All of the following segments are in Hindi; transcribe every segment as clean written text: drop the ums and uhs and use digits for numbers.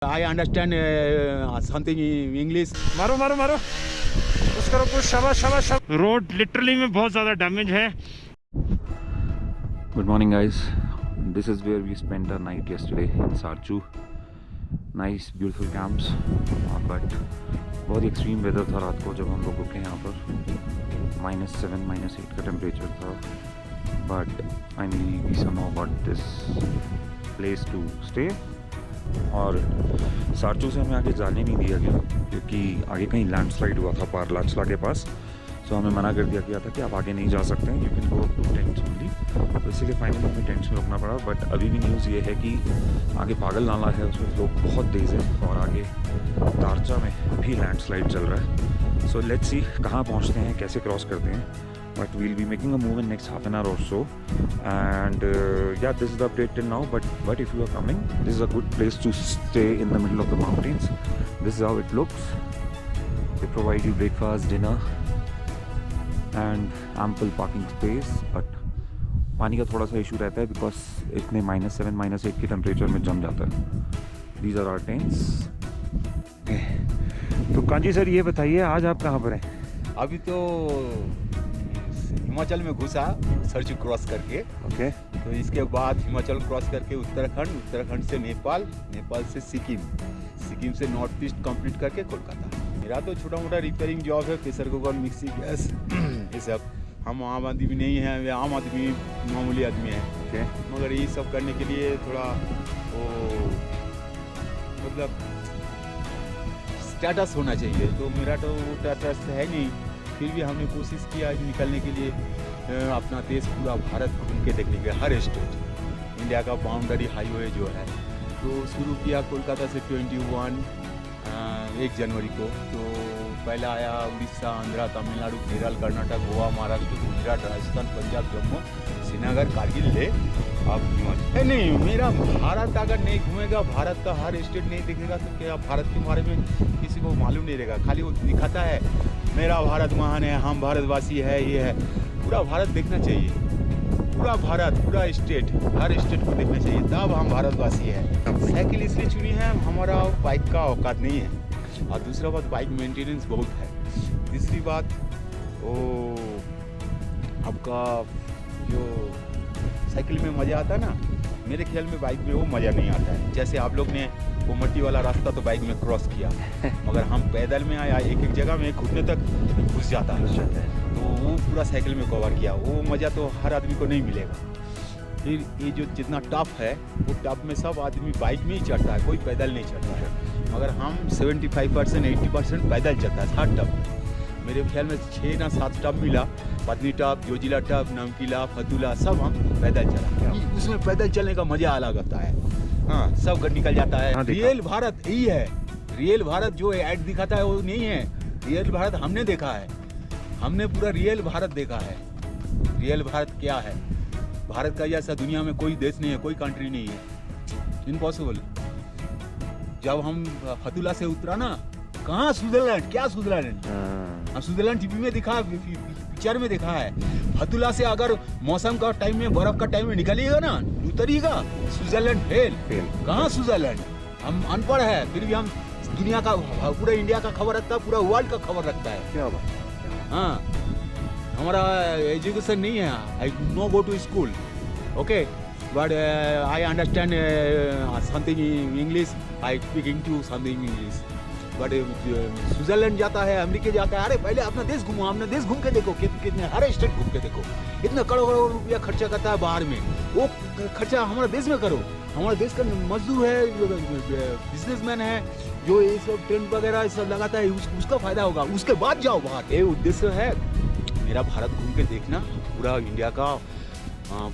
I understand something in English. मारो मारो मारो उसका कुछ शाबाश शाबाश शाबाश। रोड लिटरली में बहुत ज़्यादा डैमेज है। Good morning guys, this is where we spent our night yesterday in Sarchu. Nice beautiful camps, but बहुत ही एक्सट्रीम वेदर था रात को जब हम लोग रुके यहाँ पर। -7 -8 का टेम्परेचर था, but finally we somehow got this place to stay। और सारचू से हमें आगे जाने नहीं दिया गया क्योंकि आगे कहीं लैंडस्लाइड हुआ था पारलाचला के पास। सो हमें मना कर दिया गया था कि आप आगे नहीं जा सकते हैं, you can go to tents only. तो इसीलिए फाइनली हमें टेंट्स में रुकना पड़ा। बट अभी भी न्यूज़ ये है कि आगे पागल नाला है, उसमें लोग बहुत तेज़ है और आगे दारचा में भी लैंडस्लाइड चल रहा है। सो लेट्स सी कहाँ पहुँचते हैं, कैसे क्रॉस करते हैं। But we'll be making a move in next half an hour or so, and yeah, this is the update till now. But if you are coming, this is a good place to stay in the middle of the mountains. This is how it looks. They provide you breakfast, dinner, and ample parking space. But पानी का थोड़ा सा इशू रहता है because इतने -7 -8 के टेम्परेचर में जम जाता है। These are our tents. तो कांजी सर ये बताइए आज आप कहाँ पर हैं? अभी तो हिमाचल में घुसा सरचू क्रॉस करके। ओके। तो इसके बाद हिमाचल क्रॉस करके उत्तराखंड, उत्तराखंड से नेपाल, नेपाल से सिक्किम, सिक्किम से नॉर्थ ईस्ट कंप्लीट करके कोलकाता। मेरा तो छोटा मोटा रिपेयरिंग जॉब है, प्रेशर कुकर, मिक्सी, गैस, ये सब। हम आम आदमी नहीं हैं, वे आम आदमी मामूली आदमी हैं। ओके। मगर ये सब करने के लिए थोड़ा वो मतलब स्टेटस होना चाहिए। तो मेरा तो वो स्टेटस है नहीं, फिर भी हमने कोशिश किया निकलने के लिए अपना देश पूरा भारत घूम के देखने के, हर स्टेट, इंडिया का बाउंड्री हाईवे जो है। तो शुरू किया कोलकाता से 1 जनवरी को। तो पहला आया उड़ीसा, आंध्रा, तमिलनाडु, केरल, कर्नाटक, गोवा, महाराष्ट्र, गुजरात, राजस्थान, पंजाब, जम्मू, श्रीनगर, कारगिल, लेह, अब हिमाचल। नहीं, मेरा भारत अगर नहीं घूमेगा, भारत का हर स्टेट नहीं देखेगा तो क्या भारत के बारे में किसी को मालूम नहीं रहेगा। खाली वो दिखाता है मेरा भारत महान है, हम भारतवासी है, ये है। पूरा भारत देखना चाहिए, पूरा भारत, पूरा स्टेट, हर स्टेट को देखना चाहिए, तब हम भारतवासी है। साइकिल इसलिए चुनी है, हमारा बाइक का औकात नहीं है। और दूसरा बात, बाइक मेंटेनेंस बहुत है। तीसरी बात, वो आपका जो साइकिल में मज़ा आता है ना, मेरे ख्याल में बाइक में वो मज़ा नहीं आता है। जैसे आप लोग ने वो मट्टी वाला रास्ता तो बाइक में क्रॉस किया, मगर हम पैदल में आया, एक एक जगह में घुटने तक घुस जाता है, तो वो पूरा साइकिल में कवर किया। वो मज़ा तो हर आदमी को नहीं मिलेगा। फिर ये जो जितना टफ है, वो टफ में सब आदमी बाइक में ही चढ़ता है, कोई पैदल नहीं चढ़ता है। मगर हम 75% 80% पैदल चलता है हर टफ में। मेरे ख्याल में 6 ना 7 टप मिला, पत्नी टप, जोजिला टप, नमकीला, फतूला, सब हम पैदल चला। उसमें पैदल चलने का मजा अलग आता है। हाँ, सब निकल जाता है। हाँ, रियल भारत यही है। रियल भारत जो ऐड दिखाता है वो नहीं है। रियल भारत हमने देखा है, हमने पूरा रियल भारत देखा है। रियल भारत क्या है? भारत का जैसा दुनिया में कोई देश नहीं है, कोई कंट्री नहीं है। इम्पॉसिबल। जब हम फतूला से उतरा ना, कहाँ स्विट्जरलैंड, क्या स्विट्जरलैंड? हम स्विट्जरलैंड टीवी में देखा, पिक्चर में देखा है। फतूला से अगर मौसम का टाइम में, बर्फ का टाइम में निकलिएगा ना, उतरिएगा, स्विट्जरलैंड फेल। कहाँ स्विट्जरलैंड? हम अनपढ़ है, फिर भी हम दुनिया का, पूरा इंडिया का खबर रखता है, पूरा वर्ल्ड का खबर रखता है। क्या बात? हाँ, हमारा एजुकेशन नहीं है। I no go to school, okay, but I understand something in English, I speaking to something English. But Switzerland जाता है, अमेरिका जाता है। अरे पहले अपना देश घूमो, अपना देश घूम के देखो, कितने हर स्टेट घूम के देखो। इतना करोड़ों रुपया खर्चा करता है बाहर में, वो खर्चा हमारे देश में करो। हमारे देश का मजदूर है, बिजनेसमैन है, जो ये सब टेंट वगैरह सब लगाता है, उसका फायदा होगा। उसके बाद जाओ बाहर। ये उद्देश्य है मेरा, भारत घूम के देखना, पूरा इंडिया का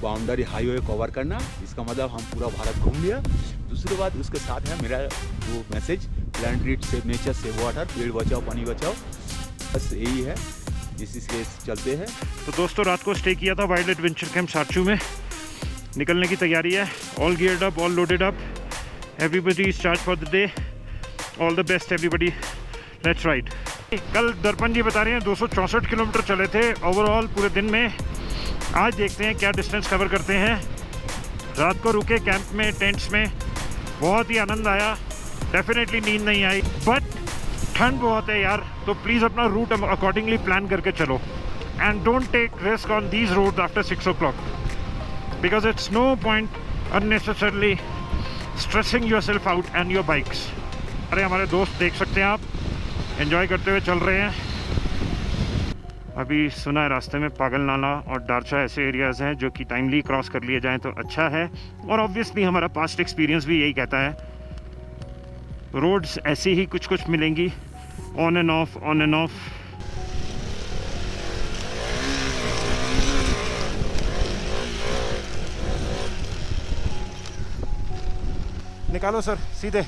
बाउंड्री हाईवे कवर करना। इसका मतलब हम पूरा भारत घूम लिया। दूसरी बात उसके साथ है मेरा वो message, plant treat, save nature, save water, पेड़ बचाओ, पानी बचाओ, बस यही है, इसी से चलते हैं। तो दोस्तों रात को स्टे किया था वाइल्ड एडवेंचर कैंप सारचू में। निकलने की तैयारी है, all geared up, all loaded up, everybody start for the day. All the best everybody, let's ride. कल दर्पण जी बता रहे हैं 264 किलोमीटर चले थे ओवरऑल पूरे दिन में। आज देखते हैं क्या डिस्टेंस कवर करते हैं। रात को रुके कैंप में, टेंट्स में, बहुत ही आनंद आया। डेफिनेटली नींद नहीं आई, बट ठंड बहुत है यार, तो प्लीज़ अपना रूट अकॉर्डिंगली प्लान करके चलो and don't take risk on these road after 6 o'clock because it's no point unnecessarily stressing yourself out and your bikes. अरे हमारे दोस्त देख सकते हैं आप, एंजॉय करते हुए चल रहे हैं। अभी सुना है रास्ते में पागल नाला और डारचा ऐसे एरियाज़ हैं जो कि टाइमली क्रॉस कर लिए जाएं तो अच्छा है, और ऑब्वियसली हमारा पास्ट एक्सपीरियंस भी यही कहता है। रोड्स ऐसी ही कुछ कुछ मिलेंगी, on end of, on end of. निकालो सर सीधे,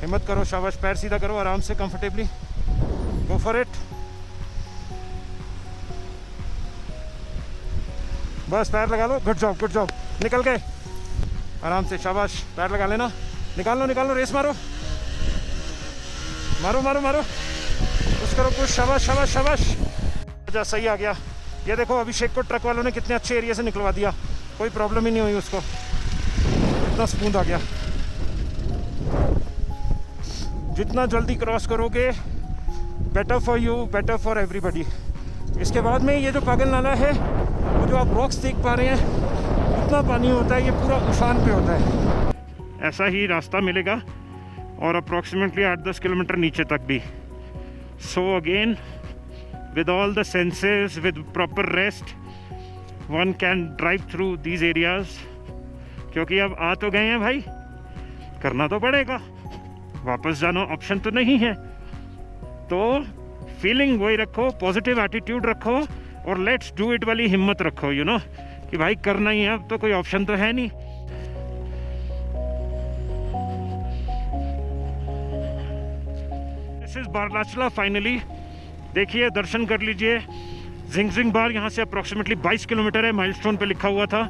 हिम्मत करो, शाबाश, पैर सीधा करो आराम से, कंफर्टेबली, गो फॉर इट। बस पैर लगा लो, गुड जॉब, गुड जॉब, निकल गए आराम से, शाबाश, पैर लगा लेना, निकाल लो, निकाल लो, रेस मारो, मारो मारो मारो, पुश करो, पुश, शाबाश शाबाश शाबाश, अच्छा सही आ गया। ये देखो अभिषेक को ट्रक वालों ने कितने अच्छे एरिया से निकलवा दिया, कोई प्रॉब्लम ही नहीं हुई उसको, इतना स्मूथ आ गया। जितना जल्दी क्रॉस करोगे better for you, better for everybody. इसके बाद में ये जो पागल नाला है, वो जो आप रॉक्स देख पा रहे हैं, इतना पानी होता है, ये पूरा उफान पे होता है। ऐसा ही रास्ता मिलेगा और अप्रॉक्सीमेटली 8-10 किलोमीटर नीचे तक भी। So again with all the senses, with proper rest, one can drive through these areas, क्योंकि अब आ तो गए हैं भाई, करना तो पड़ेगा, वापस जाना ऑप्शन तो नहीं है। तो फीलिंग वही रखो, पॉजिटिव एटीट्यूड रखो और लेट्स डू इट वाली हिम्मत रखो, यू नो, कि भाई करना ही है, अब तो कोई ऑप्शन तो है नहीं। दिस इज बारलाचला फाइनली, देखिए, दर्शन कर लीजिए। जिंगजिंग बार यहाँ से अप्रॉक्सीमेटली 22 किलोमीटर है, माइलस्टोन पे लिखा हुआ था।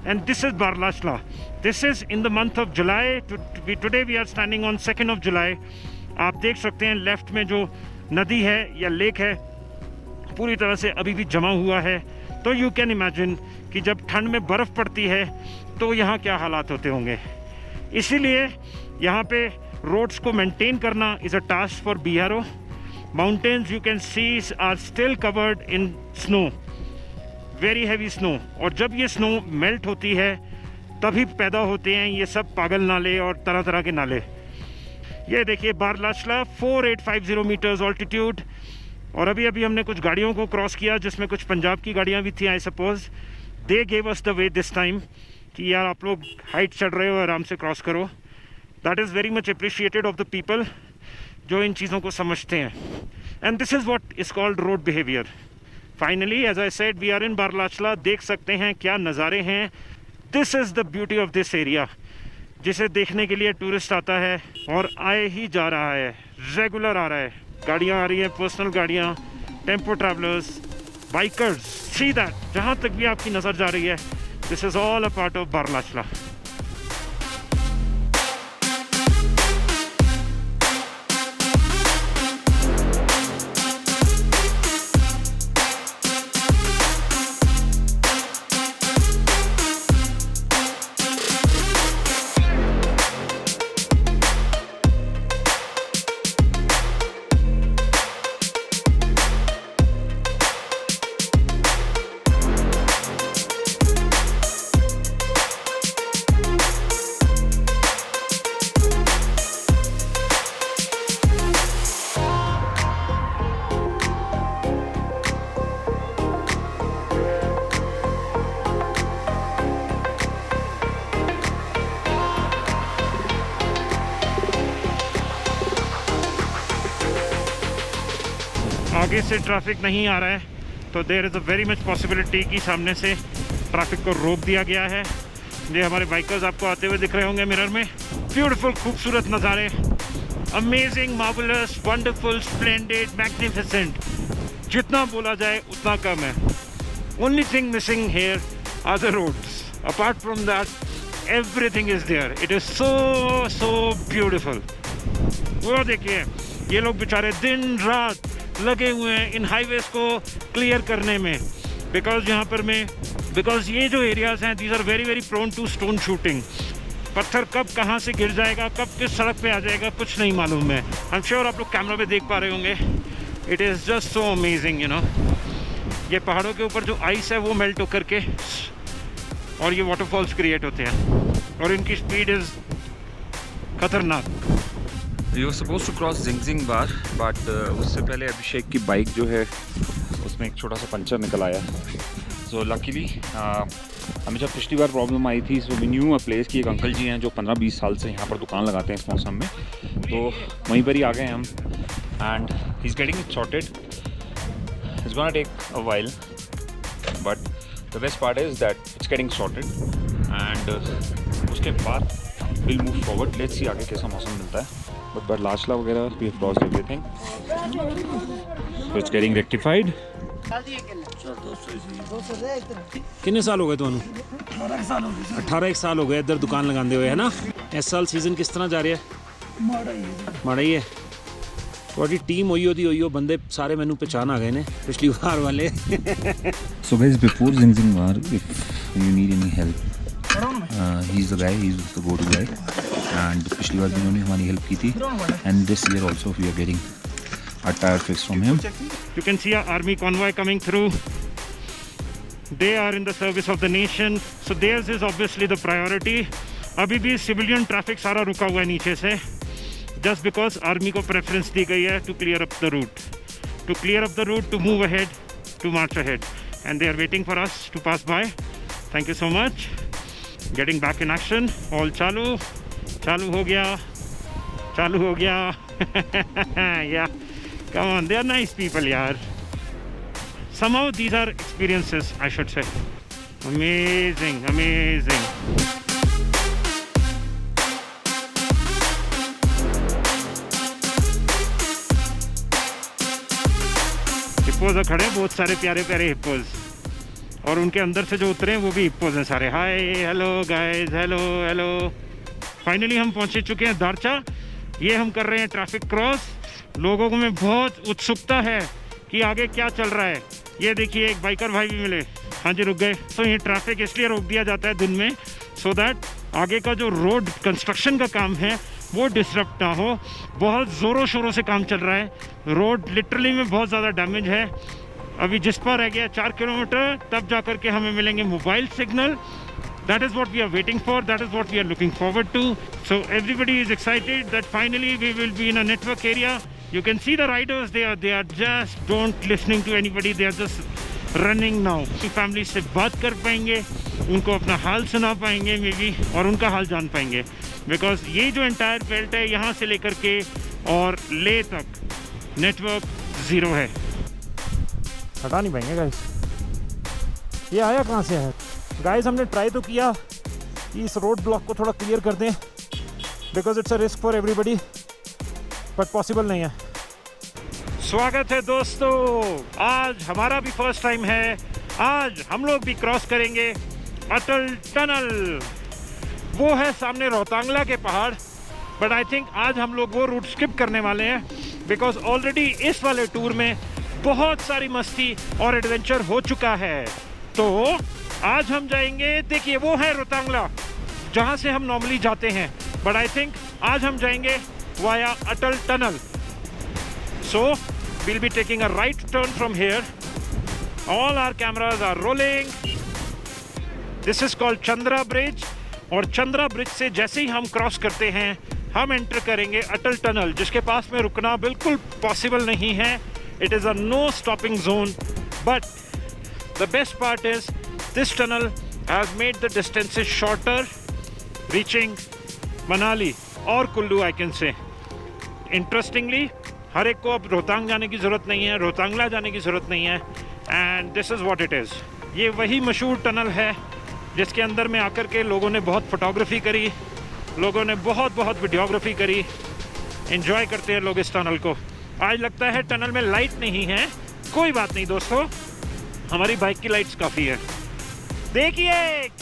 And this is Barlachla. This is in the month of July. Today we are standing on 2nd of July. आप देख सकते हैं लेफ्ट में जो नदी है या लेक है, पूरी तरह से अभी भी जमा हुआ है। तो यू कैन इमेजिन कि जब ठंड में बर्फ़ पड़ती है तो यहाँ क्या हालात होते होंगे। इसीलिए यहाँ पे रोड्स को मेंटेन करना is a task for BRO. Mountains you can see are still covered in snow. Very heavy snow, और जब ये स्नो मेल्ट होती है तभी पैदा होते हैं ये सब पागल नाले और तरह तरह के नाले। ये देखिए बारलाचला, 4850 मीटर्स ऑल्टीट्यूड। और अभी अभी हमने कुछ गाड़ियों को क्रॉस किया जिसमें कुछ पंजाब की गाड़ियाँ भी थी, I suppose they gave us the way this time कि यार आप लोग हाइट चढ़ रहे हो, आराम से क्रॉस करो। That is very much appreciated of the people जो इन चीज़ों को समझते हैं। And this is what is called road behaviour. Finally as I said, we are in Baralacha La. देख सकते हैं क्या नज़ारे हैं। This is the beauty of this area, जिसे देखने के लिए टूरिस्ट आता है और आए ही जा रहा है, रेगुलर आ रहा है। गाड़ियाँ आ रही हैं, पर्सनल गाड़ियाँ, tempo travellers, bikers, see that, जहाँ तक भी आपकी नज़र जा रही है, this is all a part of Baralacha La. आगे से ट्रैफिक नहीं आ रहा है तो there is a very much possibility कि सामने से ट्रैफिक को रोक दिया गया है। ये हमारे बाइकर्स आपको आते हुए दिख रहे होंगे मिरर में। ब्यूटीफुल, खूबसूरत नज़ारे, amazing, marvellous, wonderful, splendid, magnificent. जितना बोला जाए उतना कम है। Only thing missing here are the roads. Apart from that everything is there. It is so beautiful. वो देखिए, ये लोग बेचारे दिन रात लगे हुए हैं इन हाईवेज को क्लियर करने में, बिकॉज यहाँ पर बिकॉज ये जो एरियाज़ हैं, these are very very prone to stone shooting. पत्थर कब कहाँ से गिर जाएगा, कब किस सड़क पे आ जाएगा, कुछ नहीं मालूम है। आई एम श्योर आप लोग कैमरा में देख पा रहे होंगे। It is just so amazing, you know. ये पहाड़ों के ऊपर जो आइस है वो मेल्ट होकर के और ये वाटरफॉल्स क्रिएट होते हैं और इनकी स्पीड इज़ खतरनाक। We were supposed to cross Zingzing Bar, but उससे पहले अभिषेक की बाइक जो है उसमें एक छोटा सा पंचर निकल आया। So luckily हमें जब पिछली बार प्रॉब्लम आई थी, so we knew a place कि एक अंकल जी हैं जो 15-20 साल से यहाँ पर दुकान लगाते हैं इस मौसम में, तो वहीं पर ही आ गए हम। And he's getting it sorted. It's gonna take a while, but the best part is that it's getting sorted. And उसके बाद we'll move forward. Let's see आगे कैसा मौसम मिलता है। But Barlachla वगैरह we have crossed everything, so it's getting rectified. कितने साल हो गए ਤੁਹਾਨੂੰ? 18 साल हो गए इधर दुकान लगाते हुए, है ना? इस साल सीजन किस तरह जा रहा है? माड़ा ही है। ਤੁਹਾਡੀ ਟੀਮ ਹੋਈ ਉਹ ਬੰਦੇ ਸਾਰੇ ਮੈਨੂੰ ਪਛਾਣ ਆ ਗਏ ਨੇ ਪਿਛਲੀ ਵਾਰ ਵਾਲੇ। So guys, before Zingzing Bar, if you need any help, he's the guy, he's the go-to guy. And पिछली बार भी उन्होंने हमारी हेल्प की थी, and this year also we are getting a tire fix from him. You can see our army convoy coming through. They are in the service of the nation, so theirs is obviously the priority. अभी भी सिविलियन ट्रैफिक सारा रुका हुआ है नीचे से, just because आर्मी को प्रेफरेंस दी गई है to clear up the route, to move ahead, to march ahead, and they are waiting for us to pass by. Thank you so much. Getting back in action. All चालू हो गया। Yeah, come on, they are nice people, yaar. Somehow these are experiences, I should say. Amazing. Hippos खड़े हैं, बहुत सारे प्यारे हिप्पोज, और उनके अंदर से जो उतरे हैं वो भी हिप्पोज हैं सारे। हाय, हेलो गाइस, हेलो। फाइनली हम पहुंच चुके हैं दारचा। ये हम कर रहे हैं ट्रैफिक क्रॉस। लोगों को में बहुत उत्सुकता है कि आगे क्या चल रहा है। ये देखिए, एक बाइकर भाई भी मिले। हाँ जी, रुक गए। तो ये ट्रैफिक इसलिए रोक दिया जाता है दिन में, सो दैट आगे का जो रोड कंस्ट्रक्शन का काम है वो डिसरप्ट ना हो। बहुत ज़ोरों शोरों से काम चल रहा है। रोड लिटरली में बहुत ज़्यादा डैमेज है। अभी जिस पर रह गया 4 किलोमीटर, तब जा कर के हमें मिलेंगे mobile signal. That is what we are waiting for. That is what we are looking forward to. So everybody is excited that finally we will be in a network area. You can see the riders. They are just don't listening to anybody. They are just running now. Family से बात कर पाएंगे, उनको अपना हाल सुना पाएंगे मे बी, और उनका हाल जान पाएंगे। Because ये जो entire belt है, यहाँ से लेकर के और ले तक नेटवर्क ज़ीरो है। हटा नहीं पाएंगे गाइस। ये आया कहाँ से है गाइस? हमने ट्राई तो किया कि इस रोड ब्लॉक को थोड़ा क्लियर कर दें, because it's a risk for everybody, but possible नहीं है। स्वागत है दोस्तों, आज हमारा भी फर्स्ट टाइम है। आज हम लोग भी क्रॉस करेंगे अटल टनल। वो है सामने रोहतांगला के पहाड़, बट आई थिंक आज हम लोग वो रूट स्किप करने वाले हैं, बिकॉज ऑलरेडी इस वाले टूर में बहुत सारी मस्ती और एडवेंचर हो चुका है। तो आज हम जाएंगे, देखिए वो है रोहतांगला जहाँ से हम नॉर्मली जाते हैं, बट आई थिंक आज हम जाएंगे via Atal tunnel. So we'll be taking a right turn from here. All our cameras are rolling. This is called Chandra Bridge, और चंद्रा ब्रिज से जैसे ही हम क्रॉस करते हैं हम एंटर करेंगे अटल टनल, जिसके पास में रुकना बिल्कुल पॉसिबल नहीं है। It is a no stopping zone, but the best part is this tunnel has made the distances shorter, reaching Manali और Kullu I can say. Interestingly हर एक को अब रोहतांग जाने की ज़रूरत नहीं है, रोहतांगला जाने की ज़रूरत नहीं है, and this is what it is. ये वही मशहूर टनल है जिसके अंदर में आकर के लोगों ने बहुत फोटोग्राफी करी, लोगों ने बहुत वीडियोग्राफी करी। एंजॉय करते हैं लोग इस टनल को। आज लगता है टनल में लाइट नहीं है, कोई बात नहीं दोस्तों, हमारी बाइक की लाइट्स काफ़ी है। देखिए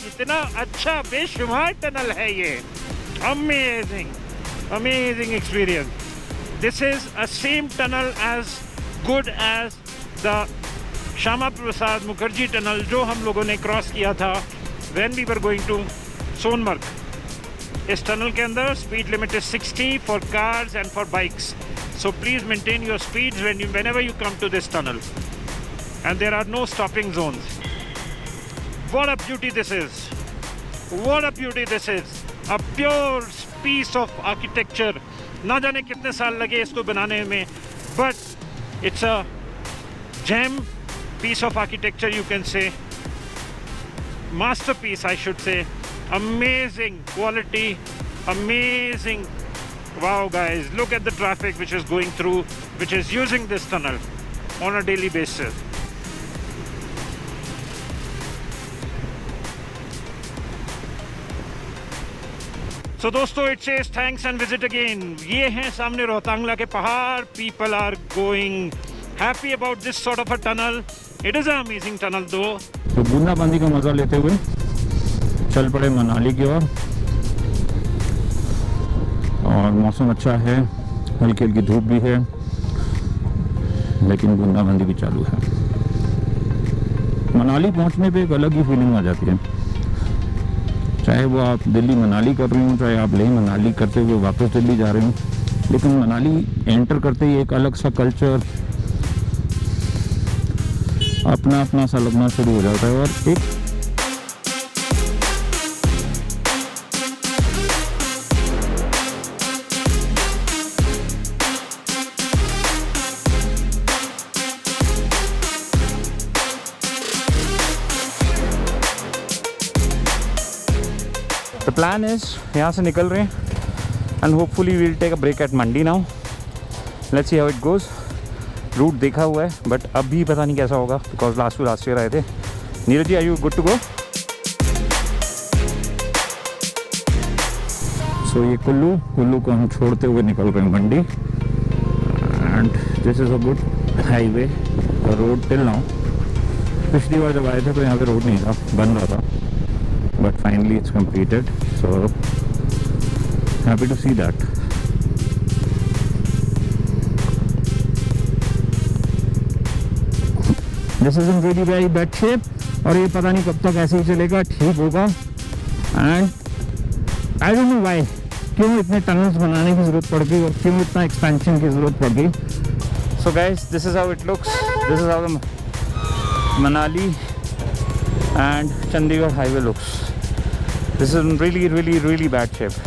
कितना अच्छा बेशुमार टनल है ये। Amazing experience. This is a same tunnel as good as the Shyama Prasad Mukherjee tunnel जो हम लोगों ने क्रॉस किया था when we were going to Sonamarg. इस टनल के अंदर speed limit is 60 for cars and for bikes. So please maintain your speeds whenever you come to this tunnel. And there are no stopping zones. What a beauty this is! What a beauty this is! A pure piece of architecture. ना जाने कितने साल लगे इसको बनाने में, but it's a gem piece of architecture, you can say. Masterpiece, I should say. Amazing quality, amazing. Wow guys, look at the traffic which is going through, which is using this tunnel on a daily basis. So दोस्तों, it says thanks and visit again. ये हैं सामने रोहतांगला के पहाड़. People are going happy about this sort of a tunnel. It is an amazing tunnel though. तो बूंदाबांदी का मजा लेते हुए चल पड़े मनाली की ओर. और मौसम अच्छा है, हल्की हल्की धूप भी है, लेकिन बूंदाबांदी भी चालू है. मनाली पहुंचने पे एक अलग ही फीलिंग आ जाती है. चाहे वो आप दिल्ली मनाली कर रहे हो, चाहे आप लेह मनाली करते हुए वापस दिल्ली जा रहे हो, लेकिन मनाली एंटर करते ही एक अलग सा कल्चर अपना अपना सा लगना शुरू हो जाता है. और एक The plan is यहाँ से निकल रहे हैं and hopefully we'll take a break at Mandi now. Let's see how it goes. Route देखा हुआ है बट अभी पता नहीं कैसा होगा बिकॉज लास्ट ईयर आए थे. Neeraj ji, are you good to go? So ये कुल्लू को हम छोड़ते हुए निकल रहे हैं Mandi. And this is a good highway road till now. पिछली बार जब आए थे तो यहाँ पे रोड नहीं था, बन रहा था, but finally it's completed. So happy to see that. This is in really very bad shape और ये पता नहीं कब तक ऐसे ही चलेगा. ठीक होगा. And I don't know why, क्यों इतने टनल्स बनाने की ज़रूरत पड़ गई और क्यों इतना एक्सपेंशन की ज़रूरत पड़ गई. So guys, this is how it looks. This is how the Manali and Chandigarh highway looks. This is in really bad shape.